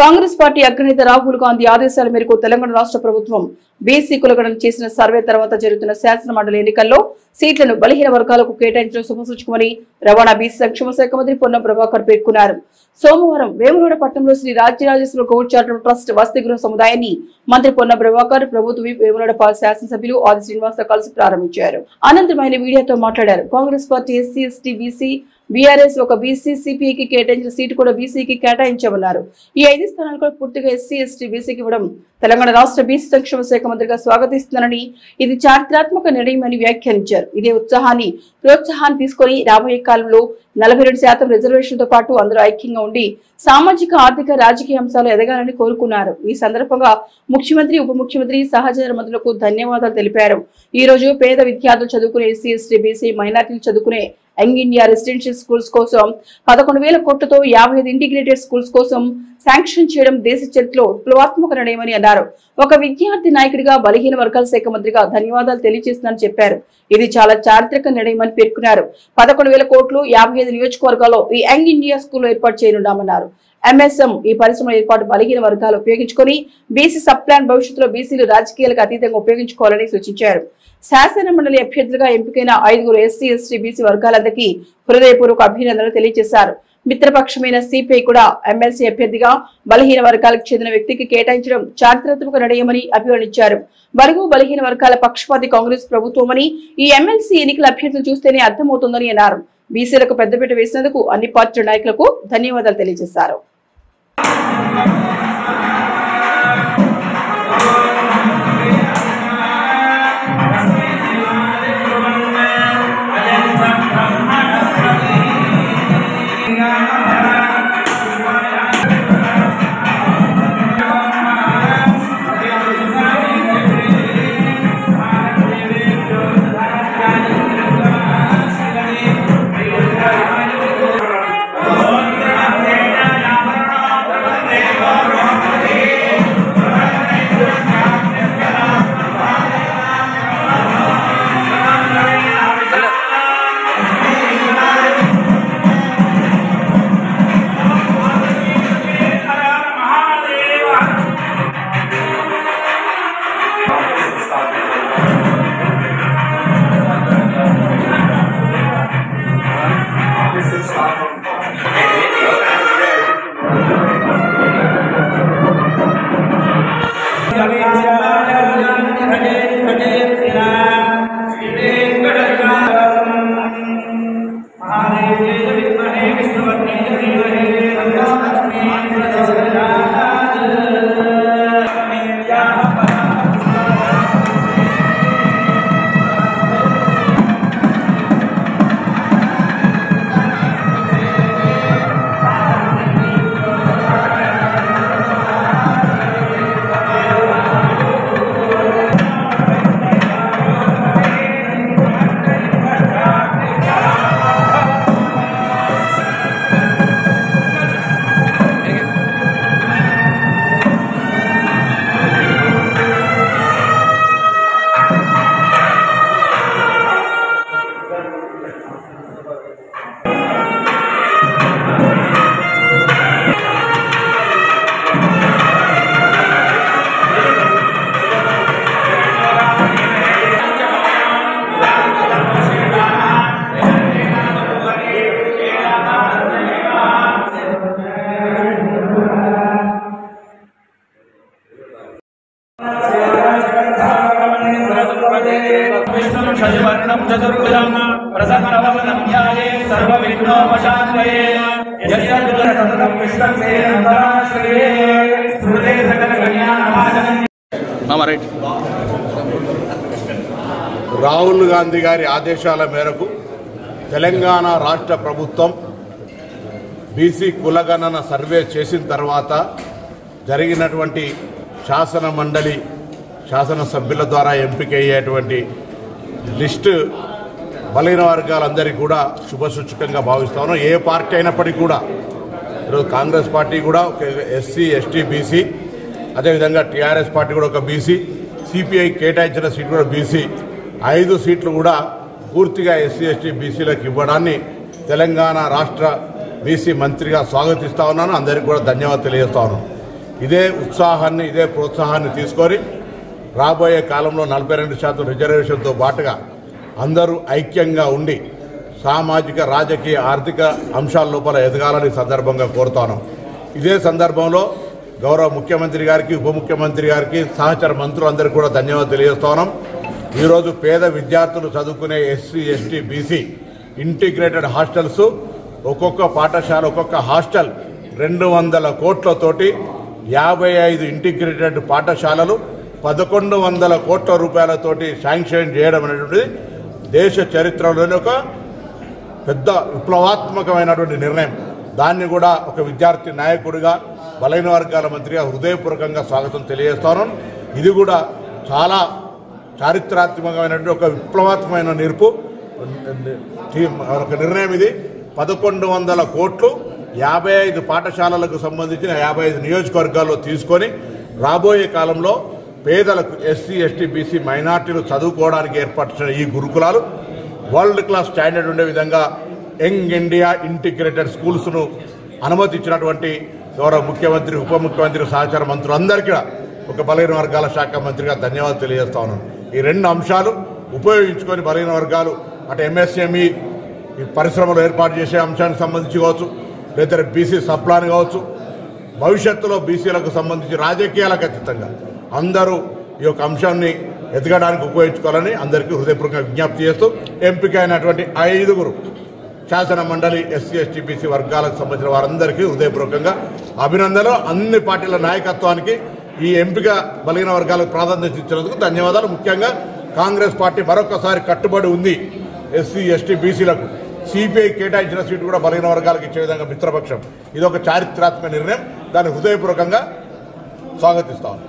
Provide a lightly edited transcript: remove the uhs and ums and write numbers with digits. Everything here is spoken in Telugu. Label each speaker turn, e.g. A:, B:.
A: కాంగ్రెస్ పార్టీ అగ్రనేత రాహుల్ గాంధీ ఆదేశాల మేరకు తెలంగాణ రాష్ట్ర ప్రభుత్వం బీసీ కులగణన చేసిన సర్వే తర్వాత జరుగుతున్న శాసన మండలి ఎన్నికల్లో సీట్లను బలహీన వర్గాలకు కేటాయించడం శుభసూచకమని రవాణా బీసీ సంక్షేమ శాఖ మంత్రి పొన్నం ప్రభాకర్ పేర్కొన్నారు. సోమవారం వేములవాడ పట్టణంలో శ్రీ రాజ్యరాజేశ్వర గౌడ్ చారిటబుల్ ట్రస్ట్ వసతి గృహ సముదాయాన్ని మంత్రి పొన్నం ప్రభాకర్ ప్రభుత్వ వేములవాడ శాసనసభ్యులు ఆది శ్రీనివాస కలిసి ప్రారంభించారు. అనంతరం ఆయన మీడియాతో మాట్లాడారు. Congress party SC ST BC BRS ఒక బీసీ సిపిఐకి కేటాయించిన సీటు కూడా బీసీకి కేటాయించామన్నారు. ఈ 5 స్థానాలు కూడా పూర్తిగా ఎస్సీ ఎస్టీ బీసీకి ఇవ్వడం తెలంగాణ రాష్ట్ర బీసీ సంక్షేమ శాఖ మంత్రిగా స్వాగతిస్తున్నానని, ఇది చారిత్రాత్మక నిర్ణయమని వ్యాఖ్యానించారు. ఇదే ప్రోత్సాహాన్ని తీసుకుని రాబోయే కాలంలో 42% రిజర్వేషన్తో పాటు అందరూ ఐక్యంగా ఉండి సామాజిక ఆర్థిక రాజకీయ అంశాలు ఎదగాలని కోరుకున్నారు. ఈ సందర్భంగా ముఖ్యమంత్రి ఉప ముఖ్యమంత్రి సహచర మంత్రులకు ధన్యవాదాలు తెలిపారు. ఈ రోజు పేద విద్యార్థులు చదువుకునే ఎస్సీ ఎస్టీ బీసీ మైనార్టీలు చదువుకునే యంగ్ ఇండియా రెసిడెన్షియల్ స్కూల్స్ కోసం 11,000 కోట్లతో 55 ఇంటిగ్రేటెడ్ స్కూల్స్ కోసం శాంక్షన్ చేయడం దేశ చరిత్రలో విప్లవాత్మక నిర్ణయమని అన్నారు. ఒక విద్యార్థి నాయకుడిగా బలహీన వర్గాల శాఖ మంత్రిగా ధన్యవాదాలు తెలియజేస్తున్నానని చెప్పారు. ఇది చాలా చారిత్రక నిర్ణయమని పేర్కొన్నారు. 11,000 కోట్లు 55 నియోజకవర్గాల్లో ఈ యంగ్ ఇండియా స్కూల్ ఏర్పాటు చేయనున్నామన్నారు. ఎంఎస్ఎం ఈ పరిశ్రమ ఏర్పాటు బలహీన వర్గాలు ఉపయోగించుకొని బీసీ సబ్ ప్లాన్ భవిష్యత్తులో బీసీలు రాజకీయాలకు అతీతంగా ఉపయోగించుకోవాలని సూచించారు. శాసన మండలి అభ్యర్థులుగా ఎంపికైన 5 ఎస్సీ ఎస్టీ బీసీ వర్గాలందరికీ హృదయపూర్వక అభినందనలు తెలియజేశారు. మిత్రపక్షమైన సిపిఐ కూడా ఎమ్మెల్సీ అభ్యర్థిగా బలహీన వర్గాలకు చెందిన వ్యక్తికి కేటాయించడం చారిత్రాత్మక నిర్ణయమని అభివర్ణించారు. బడుగు బలహీన వర్గాల పక్షపాతి కాంగ్రెస్ ప్రభుత్వమని ఈ ఎమ్మెల్సీ ఎన్నికల అభ్యర్థులు చూస్తేనే అర్థమవుతుందని అన్నారు. బీసీలకు పెద్దపీట వేసినందుకు అన్ని పార్టీ నాయకులకు ధన్యవాదాలు తెలియజేశారు.
B: రాహుల్ గాంధీ గారి ఆదేశాల మేరకు తెలంగాణ రాష్ట్ర ప్రభుత్వం బీసీ కులగణన సర్వే చేసిన తర్వాత జరిగినటువంటి శాసన మండలి శాసనసభ్యుల ద్వారా ఎంపికయ్యేటువంటి లిస్టు బలహీన వర్గాలందరికీ కూడా శుభసూచకంగా భావిస్తాను. ఏ పార్టీ అయినప్పటికీ కూడా ఈరోజు కాంగ్రెస్ పార్టీ కూడా ఒక ఎస్సీ ఎస్టీ బీసీ, అదేవిధంగా టీఆర్ఎస్ పార్టీ కూడా ఒక బీసీ, సిపిఐ కేటాయించిన సీటు కూడా బీసీ, 5 సీట్లు కూడా పూర్తిగా ఎస్సీ ఎస్టీ బీసీలకు ఇవ్వడాన్ని తెలంగాణ రాష్ట్ర బీసీ మంత్రిగా స్వాగతిస్తా ఉన్నాను. అందరికీ కూడా ధన్యవాదాలు తెలియజేస్తా ఉన్నాను. ఇదే ఉత్సాహాన్ని ఇదే ప్రోత్సాహాన్ని తీసుకొని రాబోయే కాలంలో 42% రిజర్వేషన్తో పాటుగా అందరూ ఐక్యంగా ఉండి సామాజిక రాజకీయ ఆర్థిక అంశాల లోపల ఎదగాలని సందర్భంగా కోరుతాను. ఇదే సందర్భంలో గౌరవ ముఖ్యమంత్రి గారికి ఉప ముఖ్యమంత్రి గారికి సహచర మంత్రులందరికీ కూడా ధన్యవాదాలు తెలియజేస్తున్నాం. ఈరోజు పేద విద్యార్థులు చదువుకునే SC ST BC integrated hostels ఒక్కొక్క పాఠశాల ఒక్కొక్క హాస్టల్ 200 కోట్లతోటి 55 ఇంటిగ్రేటెడ్ పాఠశాలలు 1100 కోట్ల రూపాయలతోటి శాంక్షన్ చేయడం అనేటువంటిది దేశ చరిత్రలోని ఒక పెద్ద విప్లవాత్మకమైనటువంటి నిర్ణయం. దాన్ని కూడా ఒక విద్యార్థి నాయకుడిగా బలైన వర్గాల మంత్రిగా హృదయపూర్వకంగా స్వాగతం తెలియజేస్తాను. ఇది కూడా చాలా చారిత్రాత్మకమైనటువంటి ఒక విప్లవాత్మకమైన ఒక నిర్ణయం. ఇది 1100 కోట్లు 55 పాఠశాలలకు సంబంధించిన 55 నియోజకవర్గాల్లో తీసుకొని రాబోయే కాలంలో పేదలకు ఎస్సీ ఎస్టీ బీసీ మైనార్టీలు చదువుకోవడానికి ఏర్పరిచిన ఈ గురుకులాలు వరల్డ్ క్లాస్ స్టాండర్డ్ ఉండే విధంగా యంగ్ ఇండియా ఇంటిగ్రేటెడ్ స్కూల్స్ను అనుమతించినటువంటి గౌరవ ముఖ్యమంత్రి ఉప ముఖ్యమంత్రి సహచార మంత్రులందరికీ ఒక బలహీన వర్గాల శాఖ మంత్రిగా ధన్యవాదాలు తెలియజేస్తా ఉన్నాను. ఈ 2 అంశాలు ఉపయోగించుకొని బలహీన వర్గాలు అటు ఎంఎస్ఎంఈ ఈ పరిశ్రమలు ఏర్పాటు చేసే అంశానికి సంబంధించి కావచ్చు, లేదా బీసీ సప్లాన్ కావచ్చు, భవిష్యత్తులో బీసీలకు సంబంధించి రాజకీయాలకు అతీతంగా అందరూ ఈ యొక్క అంశాన్ని ఎదగడానికి ఉపయోగించుకోవాలని అందరికీ హృదయపూర్వకంగా విజ్ఞప్తి చేస్తూ ఎంపిక అయినటువంటి 5 శాసన మండలి ఎస్సీ ఎస్టీ బీసీ వర్గాలకు సంబంధించిన వారందరికీ హృదయపూర్వకంగా అభినందనలు. అన్ని పార్టీల నాయకత్వానికి ఈ ఎంపిక బలహీన వర్గాలకు ప్రాధాన్యత ఇచ్చినందుకు ధన్యవాదాలు. ముఖ్యంగా కాంగ్రెస్ పార్టీ మరొకసారి కట్టుబడి ఉంది ఎస్సీ ఎస్టీ బీసీలకు. సిపిఐ కేటాయించిన సీటు కూడా బలహీన వర్గాలకు ఇచ్చే విధంగా మిత్రపక్షం. ఇది ఒక చారిత్రాత్మక నిర్ణయం. దాన్ని హృదయపూర్వకంగా స్వాగతిస్తాను.